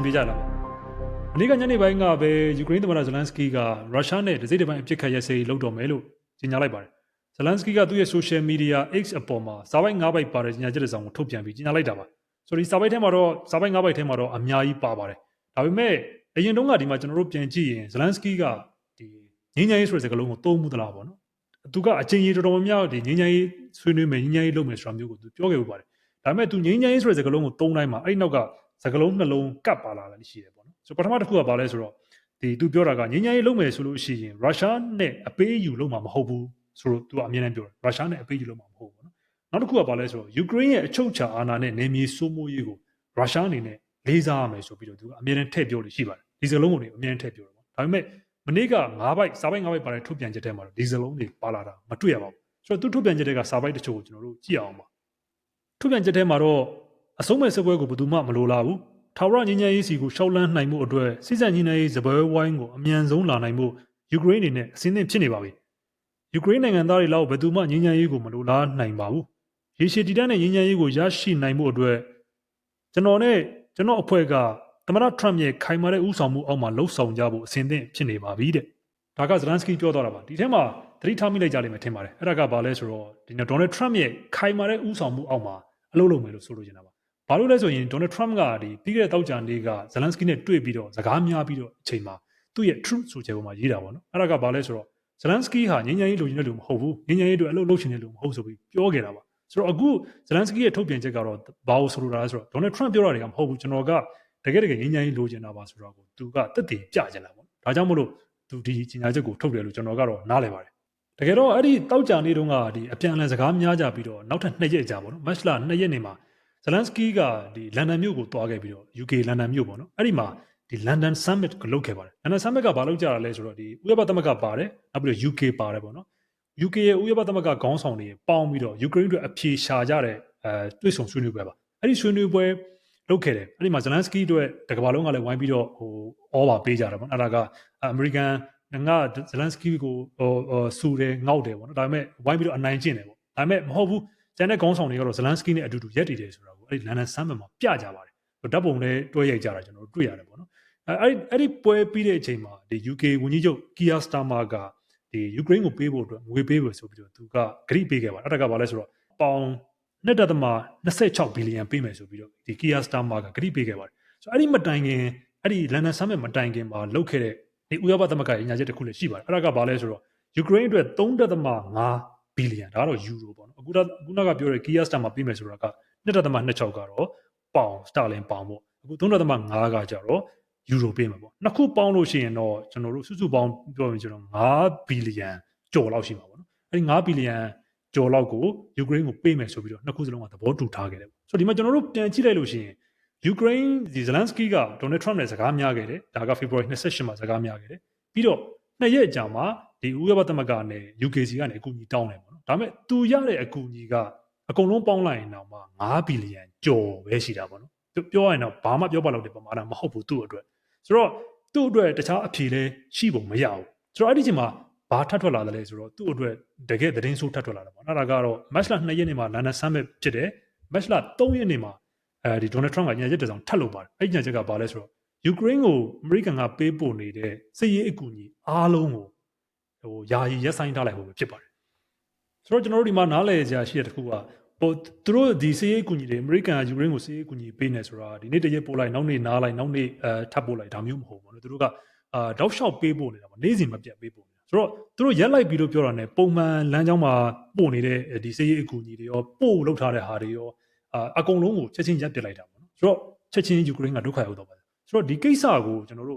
ပြေးကြလာပါအနည်းကညနေပိုင်းကပဲယူကရိန်းသမ္မတဇလန်စကီးကရုရှားနဲ့တစိမ့်တစ်ပိုင်းအပြစ်ခတ်ရစဲလုပ်တော်မယ်လို့ကြေညာလိုက်ပါတယ်ဇလန်စကီးကသူ့ရဲ့ social media X အပေါ်မှာစာပိုက်9ပိုက်ပါတဲ့ကြေညာချက်တစ်စောင်ကိုထုတ်ပြန်ပြီးကြေညာလိုက်တာပါဆိုတော့ဒီစာပိုက်ထဲမှာတော့စာပိုက်9ပိုက်ထဲမှာတော့အများကြီးပါပါတယ်ဒါပေမဲ့အရင်တုန်းကဒီမှာကျွန်တော်တို့ပြန်ကြည့်ရင်ဇလန်စကီးကဒီငြိမ်းချမ်းရေးဆိုတဲ့စကားလုံးကိုသုံးမှုသလားပေါ့နော်သူကအချိန်ကြီးတော်တော်များများဒီငြိမ်းချမ်းရေးဆွေးနွေးမယ်ငြိမ်းချမ်းရေးလုပ်မယ်ဆိုတာမျိုးကိုသူပြောခဲ့ပါတယ်ဒါပေမဲ့သူငြိမ်းချမ်းရေးဆိုတဲ့စကားလုံးကိုသုံးတိုင်းမှာအဲ့နောက်ကစကားလုံးနှလုံးကပ်ပါလာတယ်ရှိတယ်ပေါ့နော်ဆိုပထမတစ်ခုကဘာလဲဆိုတော့ဒီသူပြောတာကငြိမ်းချမ်းရေးလုပ်မယ်ဆိုလို့ရှိရင်ရုရှားနဲ့အပေးအယူလုပ်မှာမဟုတ်ဘူးဆိုတော့သူကအမြဲတမ်းပြောတယ်ရုရှားနဲ့အပေးအယူလုပ်မှာမဟုတ်ဘူးနော်နောက်တစ်ခုကဘာလဲဆိုတော့ယူကရိန်းရဲ့အချုပ်အခြာအာဏာနဲ့နယ်မြေစိုးမိုးရေးကိုရုရှားအနေနဲ့လေးစားရမယ်ဆိုပြီးတော့သူကအမြဲတမ်းထည့်ပြောလို့ရှိပါတယ်ဒီစကားလုံးကိုအမြဲတမ်းထည့်ပြောတယ်ပေါ့ဒါပေမဲ့မနေ့က9ပိုက်စာပိုက်9ပိုက်ပါတဲ့ထုတ်ပြန်ချက်ထဲမှာတော့ဒီစကားလုံးတွေပါလာတာမတွေ့ရပါဘူးဆိုတော့သူထုတ်ပြန်ချက်တွေကစာပိုက်တချို့ကိုကျွန်တော်တို့ကြည့်အောင်ပါထုတ်ပြန်ချက်ထဲမှာတော့အဆုံးမဲ့စစ်ပွဲကိုဘယ်သူမှမလိုလားဘူးထာဝရငြိမ်းချမ်းရေးစီကိုရှောက်လန်းနိုင်မှုအတွက်စစ်စံညီနိုင်ရေးစပွဲဝိုင်းကိုအမြန်ဆုံးလာနိုင်မှုယူကရိန်းအနေနဲ့အစင်းသင့်ဖြစ်နေပါပြီယူကရိန်းနိုင်ငံသားတွေလောက်ဘယ်သူမှငြိမ်းချမ်းရေးကိုမလိုလားနိုင်ပါဘူးရေရှည်တည်တံ့တဲ့ငြိမ်းချမ်းရေးကိုရရှိနိုင်မှုအတွက်ကျွန်တော်အဖွဲ့ကသမ္မတထရမ့်ရဲ့ခိုင်မာတဲ့ဥဆောင်မှုအောက်မှာလှုပ်ဆောင်ကြဖို့အစင်းသင့်ဖြစ်နေပါပြီတဲ့ဒါကဇလန်စကီပြောသွားတာပါဒီထဲမှာသတိထားမိလိုက်ကြလိမ့်မယ်ထင်ပါတယ်အဲ့ဒါကဘာလဲဆိုတော့ဒီဒေါ်နယ်ထရမ့်ရဲ့ခိုင်မာတဲ့ဥဆောင်မှုအောက်မှာအလုပ်လုပ်မယ်လို့ဆိုလိုချင်တာပါဘာလို့လဲဆိုရင်ဒေါ်နယ်ထရမ့်ကဒီပြီးခဲ့တဲ့တောက်ကြနေ့ကဇလန်စကီနဲ့တွေ့ပြီးတော့စကားများပြီးတော့အချိန်မှာသူ့ရဲ့ truth ဆိုချက်ပေါ်မှာရေးတာပေါ့နော်အဲ့ဒါကဘာလဲဆိုတော့ဇလန်စကီဟာငြိမ်းချမ်းရေးလိုချင်တဲ့လူမဟုတ်ဘူးငြိမ်းချမ်းရေးအတွက်အလုပ်လုပ်ချင်တဲ့လူမဟုတ်ဆိုပြီးပြောခဲ့တာပါဆိုတော့အခုဇလန်စကီရဲ့ထုတ်ပြန်ချက်ကတော့ဘာလို့ဆိုလိုတာလဲဆိုတော့ဒေါ်နယ်ထရမ့်ပြောတာတွေကမဟုတ်ဘူးကျွန်တော်ကတကယ်ငြိမ်းချမ်းရေးလိုချင်တာပါဆိုတော့သူကတက်တည်ပြချင်တာပေါ့ဒါကြောင့်မလို့သူဒီကြီးညာချက်ကိုထုတ်တယ်လို့ကျွန်တော်ကတော့နားလည်ပါတယ်တကယ်တော့အဲ့ဒီတောက်ကြနေ့တုန်းကဒီအပြန်အလှန်စကားများကြပြီးတော့နောက်ထပ်2ရက်ကြာပေါ့နော်မတ်လ2ရက်နေ့မှာဇလန်စကီကဒီလန်ဒန်မြို့ကိုတွားခဲ့ပြီးတော့ UK လန်ဒန်မြို့ပေါ့နော်အဲ့ဒီမှာဒီ London Summit ကိုလုပ်ခဲ့ပါတယ် London Summit ကဘာလုပ်ကြတာလဲဆိုတော့ဒီဥရောပသမဂ္ဂပါတယ်နောက်ပြီးတော့ UK ပါတယ်ပေါ့နော် UK ရဲ့ဥရောပသမဂ္ဂခေါင်းဆောင်တွေပေါင်းပြီးတော့ Ukraine အတွက်အပြေရှာကြတဲ့တွေ့ဆုံဆွေးနွေးပွဲပါအဲ့ဒီဆွေးနွေးပွဲလုပ်ခဲ့တယ်အဲ့ဒီမှာ Zelensky အတွက်တကမ္ဘာလုံးကလည်းဝိုင်းပြီးတော့ဩဘာပေးကြတာပေါ့အဲ့ဒါကအမေရိကန်ငါ Zelensky ကိုစူတယ်ငေါက်တယ်ပေါ့နော်ဒါပေမဲ့ဝိုင်းပြီးတော့အနိုင်ကျင့်တယ်ပေါ့ဒါပေမဲ့မဟုတ်ဘူးကျန်တဲ့ခေါင်းဆောင်တွေကတော့ Zelensky နဲ့အတူတူရက်တည်တယ်ဆိုတာကိုအဲ့ဒီ London Summit မှာပြကြပါတယ်ဓာတ်ပုံနဲ့တွဲရိုက်ကြတာကျွန်တော်တို့တွေ့ရတယ်ပေါ့နော်အဲ့ဒီပွဲပြီးတဲ့အချိန်မှာဒီ UK ဝန်ကြီးချုပ် Keir Starmer ကဒီယူကရိန်းကိုပေးဖို့အတွက်ငွေပေးဖို့ဆိုပြီးတော့သူကဂရိပေးခဲ့ပါတယ်အဲ့ဒါကဘာလဲဆိုတော့ပေါင်1.26 ဘီလီယံပေးမယ်ဆိုပြီးတော့ဒီ Keir Starmer ကဂရိပေးခဲ့ပါတယ်ဆိုတော့အဲ့ဒီမတိုင်ခင်အဲ့ဒီ London Summit မတိုင်ခင်မှာလုပ်ခဲ့တဲ့ဒီဥရောပသမဂ္ဂရဲ့ညာချက်တစ်ခုလည်းရှိပါတယ်အဲ့ဒါကဘာလဲဆိုတော့ယူကရိန်းအတွက်3.5ဘီလီယံဒါကတော့ယူရိုပေါ့နော်အခုနကပြောတဲ့ Keir Starmer ပေးမယ်ဆိုတာက1.26ကတော့ပေါင်စတာလင်ပေါင်ပေါ့အခု3.5ကကြတော့ယူရိုပေးမှာပေါ့နှစ်ခုပေါင်းလို့ရှိရင်တော့ကျွန်တော်တို့စုစုပေါင်းပြောရင်ကျွန်တော်5ဘီလီယံကျော်လောက်ရှိမှာပေါ့နော်အဲဒီ5ဘီလီယံကျော်လောက်ကိုယူကရိန်းကိုပေးမယ်ဆိုပြီးတော့နှစ်ခုစလုံးကသဘောတူထားခဲ့တယ်ဆိုတော့ဒီမှာကျွန်တော်တို့ပြန်ကြည့်လိုက်လို့ရှိရင်ယူကရိန်းဒီဇလန်စကီကဒေါ်နယ်ထရမ့်နဲ့စကားများခဲ့တယ်ဒါကဖေဖော်ဝါရီ28မှာစကားများခဲ့တယ်ပြီးတော့2ရက်ကြာမှာဒီဥရောပသမဂ္ဂနဲ့ UKC ကနေအကူအညီတောင်းတယ်ပေါ့နော်ဒါပေမဲ့သူရတဲ့အကူအညီကအကုန်လုံးပေါင်းလိုက်ရင်တော့မှ5ဘီလီယံကျော်ပဲရှိတာပေါ့နော်ပြောရရင်တော့ဘာမှပြောပါလို့တဲ့ပမာဏမဟုတ်ဘူးသူ့အတွက်ဆိုတော့သူ့အတွက်တခြားအဖြေလဲရှိပုံမရဘူးဆိုတော့အဲ့ဒီချိန်မှာဘာထပ်ထွက်လာတယ်လဲဆိုတော့သူ့အတွက်တကယ်သတင်းဆိုးထပ်ထွက်လာတယ်ပေါ့နော်ဒါကတော့မတ်လ2ရက်နေ့မှာလန်ဒန်ဆမ်မစ်ဖြစ်တယ်မတ်လ3ရက်နေ့မှာဒီဒေါ်နယ်ထရမ့်ကညချက်တစောင်ထပ်လုပ်ပါတယ်အဲ့ဒီညချက်ကဘာလဲဆိုတော့ယူကရိန်းကိုအမေရိကန်ကပေးပို့နေတဲ့စစ်ရေးအကူအညီအားလုံးကိုယာယီရပ်ဆိုင်းထားလိုက်ဖို့ပဲဖြစ်ပါတယ်ဆိုတော့ကျွန်တော်တို့ဒီမှာနားလည်ကြရှိတဲ့တစ်ခုကသူတို့ဒီစစ်ရေးအကူအညီတွေအမေရိကန်ကယူကရိန်းကိုစစ်ရေးအကူအညီပေးနေဆိုတာဒီနေ့တရက်ပို့လိုက်နောက်နေ့နားလိုက်နောက်နေ့ထပ်ပို့လိုက်ဒါမျိုးမဟုတ်ဘူးနော်သူတို့ကတောက်လျှောက်ပေးပို့နေတာပါနေ့စဉ်မပြတ်ပေးပို့နေတာဆိုတော့သူတို့ရက်လိုက်ပြီးလို့ပြောတာ ਨੇ ပုံမှန်လမ်းကြောင်းမှာပို့နေတဲ့ဒီစစ်ရေးအကူအညီတွေရောပို့လောက်ထားတဲ့ဟာတွေရောအကုန်လုံးကိုချက်ချင်းရပ်ပစ်လိုက်တာပေါ့နော်ဆိုတော့ချက်ချင်းယူကရိန်းကဒုက္ခရောက်တော့ပါတယ်ဆိုတော့ဒီကိစ္စကိုကျွန်တော်တို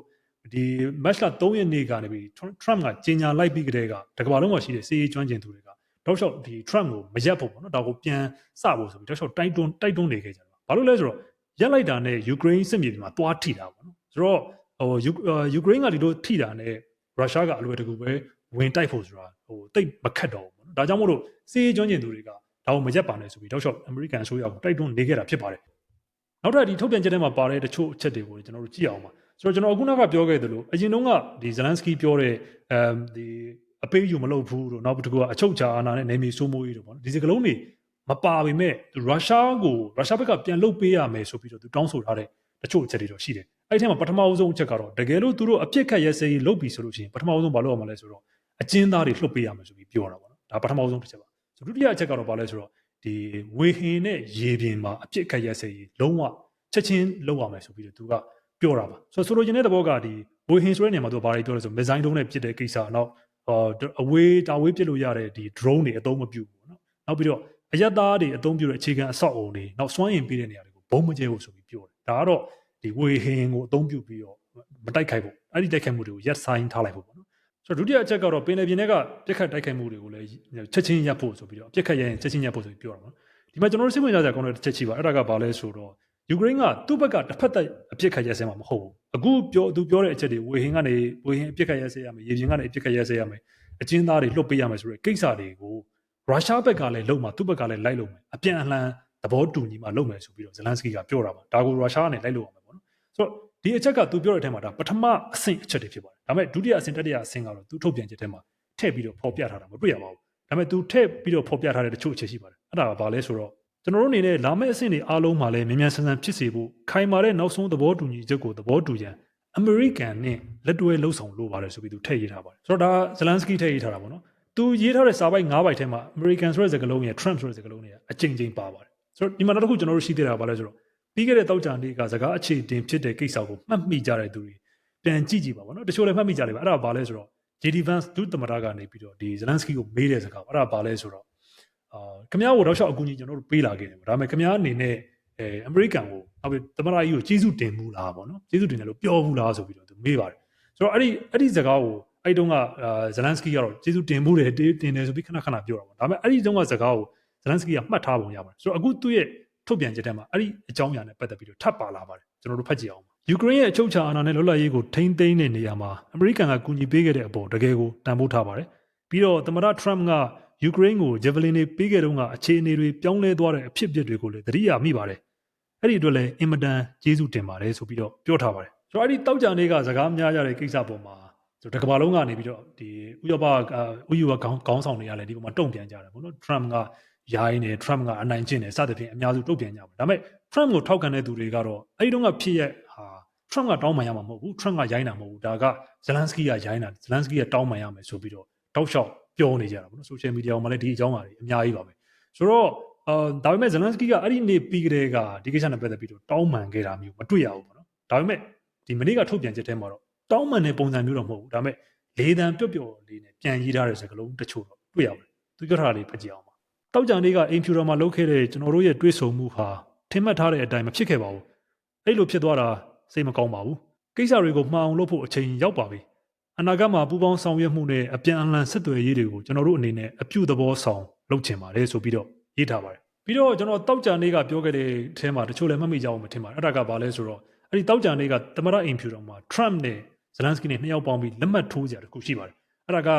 ့ဒီမတ်လ3ရက်နေ့ကနေပြီးထရမ့်ကကြေညာလိုက်ပြီးကြတဲ့ကတကမ္ဘာလုံးမှာရှိတဲ့စစ်ရေးကျွမ်းကျင်သူတွေကတောက်လျှောက်ဒီ Trump ကိုမရက်ဖို့ပေါ့နော်ဒါကိုပြန်စဖို့ဆိုပြီးတောက်လျှောက်တိုက်တွန်းနေခဲ့ကြတယ်ဘာလို့လဲဆိုတော့ရက်လိုက်တာနဲ့ယူကရိန်းစစ်မြေပြင်မှာတွားထိတာပေါ့နော်ဆိုတော့ယူကရိန်းကဒီလိုထိတာနဲ့ရုရှားကအလွယ်တကူပဲဝင်တိုက်ဖို့ဆိုတာတိတ်မခတ်တော့ဘူးပေါ့နော်ဒါကြောင့်မို့လို့စစ်ရေးကျွမ်းကျင်သူတွေကဒါကိုမရက်ပါနဲ့ဆိုပြီးတောက်လျှောက်အမေရိကန်အစိုးရကိုတိုက်တွန်းနေခဲ့တာဖြစ်ပါတယ်နောက်ထပ်ဒီထုတ်ပြန်ချက်ထဲမှာပါတဲ့တချို့အချက်တွေကိုကျွန်တော်တို့ကြည့်အောင်ပါဆိုတော့ကျွန်တော်အခုနောက်ကပြောခဲ့သလိုအရင်တုန်းကဒီဇလန်စကီပြောတဲ့ဒီအပေးယူမလုပ်ဘူးတို့နောက်တစ်ခုကအချုပ်ချာအာဏာနဲ့နေမီစိုးမိုးရေးတို့ပေါ့နော်ဒီစကလုံးတွေမပါပေမဲ့ရုရှားဘက်ကပြန်လုတ်ပေးရမယ်ဆိုပြီးတော့သူတောင်းဆိုထားတဲ့တချို့အချက်တွေတော့ရှိတယ် အဲ့ထဲမှာပထမအဆုံးအချက်ကတော့တကယ်လို့သူတို့အပြစ်ခတ်ရဲစရေးလုပ်ပြီဆိုလို့ရှိရင်ပထမအဆုံးဘာလုပ်ရမှာလဲဆိုတော့အကျဉ်းသားတွေလွှတ်ပေးရမယ်ဆိုပြီးပြောတာပေါ့နော်ဒါပထမအဆုံးတစ်ချက်ပါဆိုဒုတိယအချက်ကတော့ဘာလဲဆိုတော့ဒီဝေဟင်နဲ့ရေပြင်မှာအပြစ်ခတ်ရဲစရေးလုံးဝချက်ချင်းလုပ်ရမယ်ဆိုပြီးတော့သူကပြောတာပါဆိုလိုချင်တဲ့သဘောကဒီဝေဟင်ဆိုတဲ့နေရာမှာသူကဘာတွေပြောလဲဆိုမစ်ဇိုင်းဒုံးနဲ့ပစ်တဲ့ကိစ္စနောက်အဝေးတာဝေးပစ်လို့ရတဲ့ဒီ drone တွေအသုံးမပြုဘူးနော်နောက်ပြီးတော့အရက်သားတွေအသုံးပြုတဲ့အခြေခံအဆောက်အအုံတွေနောက်စွမ်းအင်ပေးတဲ့နေရာတွေကိုဘုံမကျဲဖို့ဆိုပြီးပြောတယ်ဒါကတော့ဒီဝေဟင်ကိုအသုံးပြုပြီးတော့မတိုက်ခိုက်ဖို့အဲ့ဒီတိုက်ခိုက်မှုတွေကိုရပ်ဆိုင်းထားလိုက်ဖို့ပေါ့နော်ဆိုတော့ဒုတိယအချက်ကတော့ပင်လယ်ပြင်တွေကပြစ်ခတ်တိုက်ခိုက်မှုတွေကိုလည်းချက်ချင်းရပ်ဖို့ဆိုပြီးတော့ပြစ်ခတ်ရရင်ချက်ချင်းရပ်ဖို့ဆိုပြီးပြောတာပေါ့ဒီမှာကျွန်တော်တို့စိတ်ဝင်စားကြကောင်းတဲ့တစ်ချက်ရှိပါအဲ့ဒါကဘာလဲဆိုတော့ယူကရိန်းကသူ့ဘက်ကတစ်ဖက်သက်အပြစ်ခတ်ရဲစဲမှာမဟုတ်ဘူးအခုသူပြောတဲ့အချက်တွေဝေဟင်ကနေဝေဟင်အပြစ်ခတ်ရဲစဲရမယ်ရေပြင်ကနေအပြစ်ခတ်ရဲစဲရမယ်အကျဉ်းသားတွေလွှတ်ပေးရမယ်ဆိုတဲ့ကိစ္စတွေကိုရုရှားဘက်ကလည်းလုပ်မှာသူ့ဘက်ကလည်းလိုက်လုပ်မယ်အပြန်အလှန်သဘောတူညီမှလုပ်မယ်ဆိုပြီးတော့ဇလန်စကီကပြောတာပါဒါကိုရုရှားကနေလိုက်လုပ်အောင်မယ်ပေါ့နော်ဆိုတော့ဒီအချက်ကသူပြောတဲ့အထက်မှာဒါပထမအဆင့်အချက်တွေဖြစ်ပါတယ်ဒါပေမဲ့ဒုတိယအဆင့်တတိယအဆင့်ကတော့သူထုတ်ပြန်ချက်ထဲမှာထည့်ပြီးတော့ဖော်ပြထားတာမတွေ့ရပါဘူးဒါပေမဲ့သူထည့်ပြီးတော့ဖော်ပြထားတဲ့တချို့အချက်ရှိပါတယ်အဲ့ဒါကဘာလဲဆိုတော့ကျွန်တော်တို့အနေနဲ့လာမယ့်အဆင့်တွေအားလုံးမှာလည်းမြန်မြန်ဆန်ဆန်ဖြစ်စေဖို့ခိုင်မာတဲ့နောက်ဆုံးသဘောတူညီချက်ကိုသဘောတူရန်အမေရိကန်နဲ့လက်တွဲလှုပ်ဆောင်လိုပါတယ်ဆိုပြီးသူထည့်ရေးထားပါတယ်ဆိုတော့ဒါဇလန်စကီထည့်ရေးထားတာပေါ့နော်သူရေးထားတဲ့စာပိုက်9ပိုက်ထဲမှာအမေရိကန်ဆိုတဲ့စကားလုံးရဲ့ Trump ဆိုတဲ့စကားလုံးရဲ့အကျဉ်းချင်းပါပါတယ်ဆိုတော့ဒီမှာနောက်တစ်ခုကျွန်တော်တို့ရှိသေးတာကဘာလဲဆိုတော့ပြီးခဲ့တဲ့တောက်ကြံလေးကစကားအခြေတင်ဖြစ်တဲ့ကိစ္စကိုမှတ်မိကြတဲ့သူတွေပြန်ကြည့်ကြည့်ပါဘောနော်တချို့လည်းမှတ်မိကြတယ်ပါအဲ့ဒါဘာလဲဆိုတော့ JD Vance ဒုသမ္မတကနေပြီးတော့ဒီဇလန်စကီကိုမေးတဲ့စကားအဲ့ဒါဘာလဲဆိုတော့ခင်ဗျားကိုတော့ရှောက်အကူအညီကျွန်တော်တို့ပေးလာခဲ့တယ်ဒါပေမဲ့ခင်ဗျားအနေနဲ့အမေရိကန်ကိုနောက်ပြီးသမ္မတကြီးကိုကျေးဇူးတင်မှုလားပေါ့နော်ကျေးဇူးတင်တယ်လို့ပြောဘူးလားဆိုပြီးတော့သူမေးပါတယ်ဆိုတော့အဲ့ဒီစကားကိုအဲ့တုန်းကဇလန်စကီကတော့ကျေးဇူးတင်မှုတယ်တင်တယ်ဆိုပြီးခဏခဏပြောတာပေါ့ဒါပေမဲ့အဲ့ဒီတုန်းကစကားကိုဇလန်စကီကမှတ်ထားပုံရပါတယ်ဆိုတော့အခုသူ့ရဲ့ထုတ်ပြန်ချက်ထဲမှာအဲ့ဒီအကြောင်းအရာနဲ့ပတ်သက်ပြီးတော့ထပ်ပါလာပါတယ်ကျွန်တော်တို့ဖတ်ကြည့်အောင်ယူကရိန်းရဲ့အချုပ်အခြာအာဏာနဲ့လွတ်လပ်ရေးကိုထိန်းသိမ်းတဲ့နေရာမှာအမေရိကန်ကကူညီပေးခဲ့တဲ့အပေါ်တကယ်ကိုတန်ဖိုးထားပါတယ်ပြီးတော့သမ္မတထရမ့်ကယူကရိန်းကိုဂျက်ဗလင်တွေပေးခဲ့တုန်းကအခြေအနေတွေပြောင်းလဲသွားတဲ့အဖြစ်အပျက်တွေကိုလည်းသတိရမိပါတယ်အဲ့ဒီအတွက်လည်းအင်မတန်ကျေးဇူးတင်ပါတယ်ဆိုပြီးတော့ပြောထားပါတယ်ဆိုတော့အဲ့ဒီတောက်ကြံလေးကစကားများကြတဲ့ကိစ္စပေါ်မှာတကမ္ဘာလုံးကနေပြီးတော့ဒီဥရောပဥယူခေါင်းဆောင်တွေကလည်းဒီပေါ်မှာတုံ့ပြန်ကြတယ်ပေါ့နော်ထရမ့်ကရိုင်းနေထရမ့်ကအနိုင်ကျင့်နေစသဖြင့်အများစုတုံ့ပြန်ကြပါတယ်ဒါပေမဲ့ထရမ့်ကိုထောက်ခံတဲ့သူတွေကတော့အဲ့ဒီတုန်းကဖြစ်ရဟာထရမ့်ကတောင်းပန်ရမှာမဟုတ်ဘူးထရမ့်ကရိုင်းတာမဟုတ်ဘူးဒါကဇလန်စကီကရိုင်းတာဇလန်စကီကတောင်းပန်ရမယ်ဆိုပြီးတော့တောက်လျှောက်ပြောနေကြတာပေါ့နော်ဆိုရှယ်မီဒီယာမှာလည်းဒီအကြောင်းအရာတွေအများကြီးပါပဲဆိုတော့ဒါပေမဲ့ဇလန်စကီကအဲ့ဒီနေ့ပြီးကြတဲ့ကဒီကိစ္စနဲ့ပတ်သက်ပြီးတော့တောင်းပန်ခဲ့တာမျိုးမတွေ့ရဘူးပေါ့နော်ဒါပေမဲ့ဒီမနေ့ကထုတ်ပြန်ချက်ထဲမှာတော့တောင်းပန်တဲ့ပုံစံမျိုးတော့မဟုတ်ဘူးဒါပေမဲ့လေတံပျော့ပျော့လေးနဲ့ပြန်ရေးထားတဲ့စကားလုံးတချို့တော့တွေ့ရပါတယ်သူပြောထားတာလေးဖတ်ကြည့်အောင်ပါတောက်ကြံလေးကအိမ်ဖြူတော်မှာလုပ်ခဲ့တဲ့ကျွန်တော်တို့ရဲ့တွေးဆုံမှုဟာထင်မှတ်ထားတဲ့အတိုင်းမဖြစ်ခဲ့ပါဘူးအဲ့လိုဖြစ်သွားတာစိတ်မကောင်းပါဘူးကိစ္စတွေကိုမှန်အောင်လုပ်ဖို့အချိန်ရောက်ပါပြီအနာဂတ်မှာပူးပေါင်းဆောင်ရွက်မှုနဲ့အပြန်အလှန်ဆက်သွယ်ရေးတွေကိုကျွန်တော်တို့အနေနဲ့အပြုသဘောဆောင်လုပ်ချင်ပါတယ်ဆိုပြီးတော့ရေးထားပါတယ်ပြီးတော့ကျွန်တော်တောက်ကြံလေးကပြောခဲ့တဲ့အထဲမှာတချို့လည်းမှတ်မိကြအောင်မထင်ပါဘူးအဲ့ဒါကဘာလဲဆိုတော့အဲ့ဒီတောက်ကြံလေးကသမ္မတအိမ်ဖြူတော်မှာ Trump နဲ့ဇလန်စကီနဲ့နှစ်ယောက်ပေါင်းပြီးလက်မှတ်ထိုးကြတာတခုရှိပါတယ်အဲ့ဒါက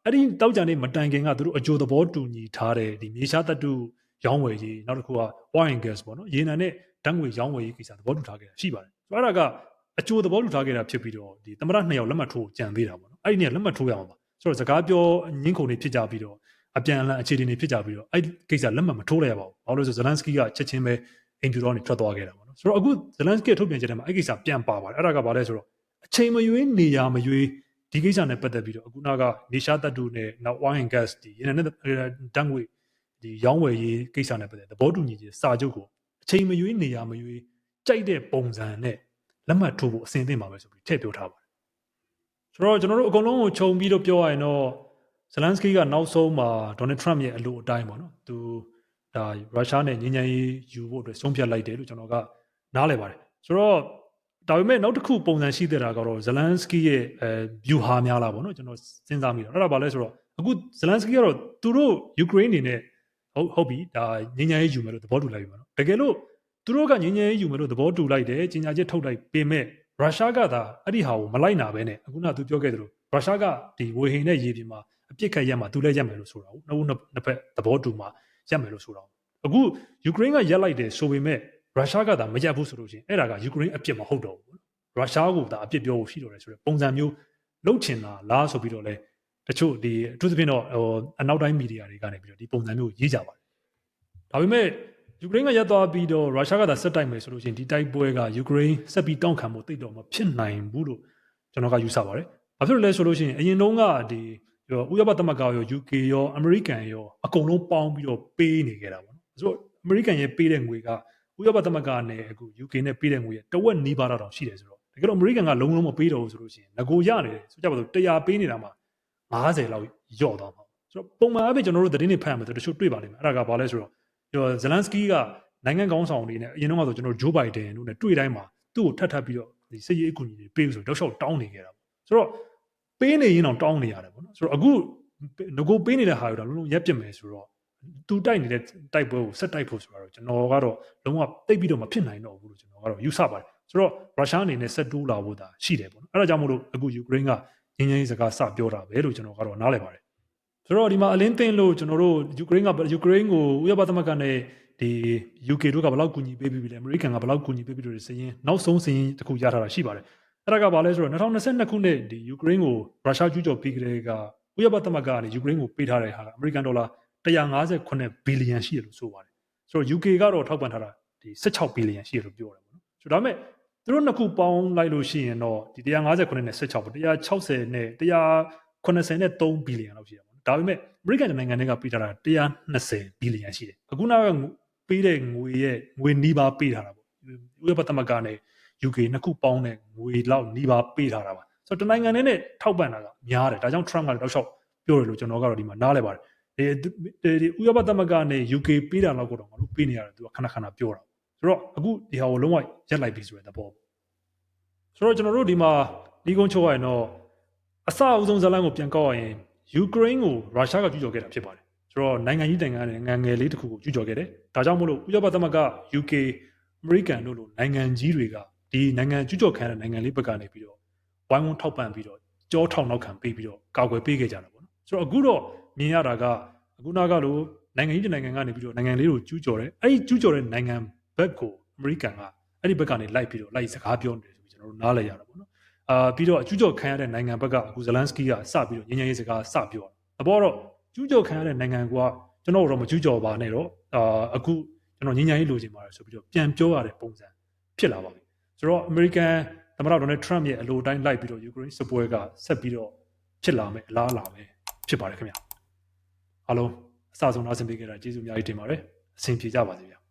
အဲ့ဒီတောက်ကြံလေးမတိုင်ခင်ကသူတို့အကြိုသဘောတူညီထားတဲ့ဒီမြေရှားသတ္တုရောင်းဝယ်ရေးနောက်တစ်ခုက oil and gas ပေါ့နော်ရေနံနဲ့ဓာတ်ငွေရောင်းဝယ်ရေးကိစ္စသဘောတူထားခဲ့တာရှိပါတယ်ဆိုတော့အဲ့ဒါကအကျိုးသဘောတူထားခဲ့တာဖြစ်ပြီးတော့ဒီသမ္မတနှစ်ယောက်လက်မှတ်ထိုးကြံသေးတာပေါ့နော်အဲ့ဒီနေ့လက်မှတ်ထိုးရမှာပါဆိုတော့စကားပြောညင်းခုန်နေဖြစ်ကြပြီးတော့အပြန်အလှန်အခြေအနေတွေဖြစ်ကြပြီးတော့အဲ့ဒီကိစ္စလက်မှတ်မထိုးလိုက်ရပါဘူးဘာလို့လဲဆိုဇလန်စကီကချက်ချင်းပဲအင်ဖြူတော်ကနေထွက်သွားခဲ့တာပေါ့နော်ဆိုတော့အခုဇလန်စကီထုတ်ပြန်ချက်ထဲမှာအဲ့ကိစ္စပြန်ပါပါတယ်အဲ့ဒါကဘာလဲဆိုတော့အချိန်မရွေးနေရာမရွေးဒီကိစ္စနဲ့ပတ်သက်ပြီးတော့အခုနကနေရှားတတ်တူနဲ့နောက် oil and gas ဒီရေနံနဲ့ဓာတ်ငွေဒီရောင်းဝယ်ရေးကိစ္စနဲ့ပတ်သက်သဘောတူညီချက်စာချုပ်ကိုအချိန်မရွေးနေရာမရွေးကြိုက်တဲ့ပုံစံနဲ့လက်မှတ်ထိုးဖို့အစဉ်အသင့်ပါပဲဆိုပြီးထည့်ပြောထားပါတယ်ဆိုတော့ကျွန်တော်တို့အကုန်လုံးကိုခြုံပြီးတော့ပြောရရင်တော့ဇလန်စကီကနောက်ဆုံးမှာဒေါ်နယ်ထရမ့်ရဲ့အလိုအတိုင်းပေါ့နော်သူဒါရုရှားနဲ့ငြိမ်းချမ်းရေးယူဖို့အတွက်ဆုံးဖြတ်လိုက်တယ်လို့ကျွန်တော်ကနားလည်ပါတယ်ဆိုတော့ဒါပေမဲ့နောက်တစ်ခုပုံစံရှိတဲ့တာကတော့ဇလန်စကီရဲ့ဗျူဟာများလားပေါ့နော်ကျွန်တော်စဉ်းစားမိတာအဲ့ဒါဘာလဲဆိုတော့အခုဇလန်စကီကတော့သူတို့ယူကရိန်းအနေနဲ့ဟုတ်ပြီဒါငြိမ်းချမ်းရေးယူမယ်လို့သဘောတူလိုက်ပြီပေါ့နော်တကယ်လို့သူတို့ကငြိမ်းချမ်းရေးယူမယ်လို့သဘောတူလိုက်တယ်ကြီးညာချက်ထုတ်လိုက်ပေမဲ့ရုရှားကသာအဲ့ဒီဟာကိုမလိုက်နာပဲနဲ့အခုနကသူပြောခဲ့သလိုရုရှားကဒီဝေဟင်နဲ့ရေပြင်မှာအပြစ်ခတ်ရက်မှာသူလည်းရက်မယ်လို့ဆိုတာဟုတ်နှစ်ဖက်သဘောတူမှာရက်မယ်လို့ဆိုတာအခုယူကရိန်းကရက်လိုက်တယ်ဆိုပေမဲ့ရုရှားကသာမရက်ဘူးဆိုလို့ရှိရင်အဲ့ဒါကယူကရိန်းအပြစ်မဟုတ်တော့ဘူးရုရှားကသာအပြစ်ပြောဖို့ရှိတော့တယ်ဆိုတဲ့ပုံစံမျိုးလှုပ်ချင်တာလားဆိုပြီးတော့လဲတချို့ဒီအထူးသဖြင့်တော့အနောက်တိုင်းမီဒီယာတွေကနေပြီးတော့ဒီပုံစံမျိုးရေးကြပါတယ်ဒါပေမဲ့ ယူကရိန်းကရပ်သွားပြီးတော့ရုရှားကသာဆက်တိုက်မယ်ဆိုလို့ရှိရင်ဒီတိုက်ပွဲကယူကရိန်းဆက်ပြီးတောင်းခံမှုတိတ်တော့မဖြစ်နိုင်ဘူးလို့ကျွန်တော်ကယူဆပါတယ်။ဘာဖြစ်လို့လဲဆိုလို့ရှိရင်အရင်တုန်းကဒီဥရောပသမဂ္ဂရော UK ရောအမေရိကန်ရောအကုန်လုံးပေါင်းပြီးတော့ပေးနေကြတာပေါ့နော်။ဆိုတော့အမေရိကန်ရဲ့ပေးတဲ့ငွေကဥရောပသမဂ္ဂနဲ့အခု UK နဲ့ပေးတဲ့ငွေရဲ့တဝက်နီးပါးတော့ရှိတယ်ဆိုတော့တကယ်တော့အမေရိကန်ကလုံးလုံးမပေးတော့ဘူးဆိုလို့ရှိရင်ငကိုရနေတယ်ဆိုကြပါစို့100ပေးနေတာမှာ50လောက်ယော့သွားမှာဆိုတော့ပုံမှန်အဖြစ်ကျွန်တော်တို့သတင်းတွေဖတ်ရမယ်ဆိုတချို့တွေ့ပါလိမ့်မယ်အဲ့ဒါကဘာလဲဆိုတော့ဇလန်စကီကနိုင်ငံကောင်းဆောင်တွေနဲ့အရင်တော့ဆိုကျွန်တော်ဂျိုးဘိုင်ဒန်တို့နဲ့တွေ့တိုင်းမှာသူ့ကိုထပ်ပြီးတော့ဒီစစ်ရေးအကူအညီတွေပေးဆိုတော့တောက်လျှောက်တောင်းနေကြတာပေါ့ဆိုတော့ပေးနေရင်တော့တောင်းနေရတယ်ပေါ့နော်ဆိုတော့အခုငကိုပေးနေတဲ့ဟာတွေတော့လုံးလုံးရက်ပြစ်မယ်ဆိုတော့သူတိုက်နေတဲ့တိုက်ပွဲကိုဆက်တိုက်ဖို့ဆိုတော့ကျွန်တော်ကတော့လုံးဝတိတ်ပြီးတော့မဖြစ်နိုင်တော့ဘူးလို့ကျွန်တော်ကတော့ယူဆပါတယ်ဆိုတော့ရုရှားအနေနဲ့ဆက်တိုးလာဖို့သာရှိတယ်ပေါ့နော်အဲ့ဒါကြောင့်မို့လို့အခုယူကရိန်းကငင်းငင်းစကားစပြောတာပဲလို့ကျွန်တော်ကတော့နားလည်ပါတယ်ဆိုတော့ဒီမှာအလင်းသိန်းလို့ကျွန်တော်တို့ယူကရိန်းကိုဥရောပသမဂ္ဂနဲ့ဒီ UK တို့ကဘယ်လောက်ကူညီပေးပြီးလဲအမေရိကန်ကဘယ်လောက်ကူညီပေးပြီးလို့စရင်နောက်ဆုံးစရင်တစ်ခုရထားတာရှိပါတယ်အဲ့ဒါကဘာလဲဆိုတော့2022ခုနှစ်ဒီယူကရိန်းကိုရုရှားကျူးကျော်ပြီးကလေးကဥရောပသမဂ္ဂကနေယူကရိန်းကိုပေးထားတဲ့ဟာကအမေရိကန်ဒေါ်လာ158ဘီလီယံရှိတယ်လို့ဆိုပါတယ်ဆိုတော့ UK ကတော့ထောက်ပံ့ထားတာဒီ16ဘီလီယံရှိတယ်လို့ပြောတယ်ပေါ့နော်ဆိုတော့ဒါပေမဲ့သူတို့နှစ်ခုပေါင်းလိုက်လို့ရှိရင်တော့ဒီ158နဲ့16ပေါ့160နဲ့183ဘီလီယံလောက်ရှိတယ်ပေါ့ဒါပေမဲ့အမေရိကန်နိုင်ငံတွေကပေးထားတာ120ဘီလီယံရှိတယ်အခုနောက်ကပေးတဲ့ငွေရဲ့ငွေနီးပါးပေးထားတာပေါ့ဥရောပသမဂ္ဂနဲ့ UK နှစ်ခုပေါင်းတဲ့ငွေလောက်နီးပါးပေးထားတာပါဆိုတော့တနိုင်ငံနဲ့ထောက်ပံ့တာကများတယ်ဒါကြောင့် Trump ကလည်းတောက်လျှောက်ပြောတယ်လို့ကျွန်တော်ကတော့ဒီမှာနားလည်ပါတယ်ဒီဥရောပသမဂ္ဂနဲ့ UK ပေးတာလောက်ကိုတော့ငါတို့ပေးနေရတယ်သူကခဏခဏပြောတာဆိုတော့အခုဒီဟာကိုလုံးဝရက်လိုက်ပြီဆိုတဲ့သဘောဆိုတော့ကျွန်တော်တို့ဒီမှာဒီကုန်းချုပ်ရရင်တော့အစအဦးဆုံးဇာတ်လမ်းကိုပြန်ကောက်ရရင်ယူကရိန်းကိုရုရှားကကျူးကျော်ခဲ့တာဖြစ်ပါတယ်ဆိုတော့နိုင်ငံကြီးနိုင်ငံနဲ့ငယ်လေးတစ်ခုကိုကျူးကျော်ခဲ့တယ်ဒါကြောင့်မို့လို့ဥရောပသမဂ္ဂ UK အမေရိကန်တို့လိုနိုင်ငံကြီးတွေကဒီနိုင်ငံကျူးကျော်ခံတဲ့နိုင်ငံလေးဘက်ကနေပြီးတော့ဝိုင်းဝန်းထောက်ပံ့ပြီးတော့ကြောထောက်နောက်ခံပေးပြီးတော့ကာကွယ်ပေးခဲ့ကြတာပေါ့နော်ဆိုတော့အခုတော့မြင်ရတာကအခုနောက်ကလိုနိုင်ငံကြီးနိုင်ငံကနေပြီးတော့နိုင်ငံလေးကိုကျူးကျော်တယ်အဲ့ဒီကျူးကျော်တဲ့နိုင်ငံဘက်ကိုအမေရိကန်ကအဲ့ဒီဘက်ကနေလိုက်ပြီးတော့လိုက်စကားပြောနေတယ်ဆိုပြီးကျွန်တော်တို့နားလည်ရတာပေါ့နော်ပြီးတော့အကျူးကျော်ခံရတဲ့နိုင်ငံဘက်ကအခုဇလန်စကီကစပြီးတော့ငြိမ်းချမ်းရေးစကားစပြောတာအပေါ်တော့ကျူးကျော်ခံရတဲ့နိုင်ငံကကျွန်တော်တို့မကျူးကျော်ပါနဲ့တော့အခုကျွန်တော်ငြိမ်းချမ်းရေးလိုချင်ပါတယ်ဆိုပြီးတော့ပြန်ပြောရတဲ့ပုံစံဖြစ်လာပါပြီဆိုတော့အမေရိကန်သမ္မတဒေါ်နယ်ထရမ့်ရဲ့အလိုတိုင်းလိုက်ပြီးတော့ယူကရိန်းစစ်ပွဲကဆက်ပြီးတော့ဖြစ်လာမယ်အလားအလာပဲဖြစ်ပါတယ်ခင်ဗျာအားလုံးအစဆုံးနားဆင်ပေးကြတာကျေးဇူးအများကြီးတင်ပါတယ်အဆင်ပြေကြပါစေဗျာ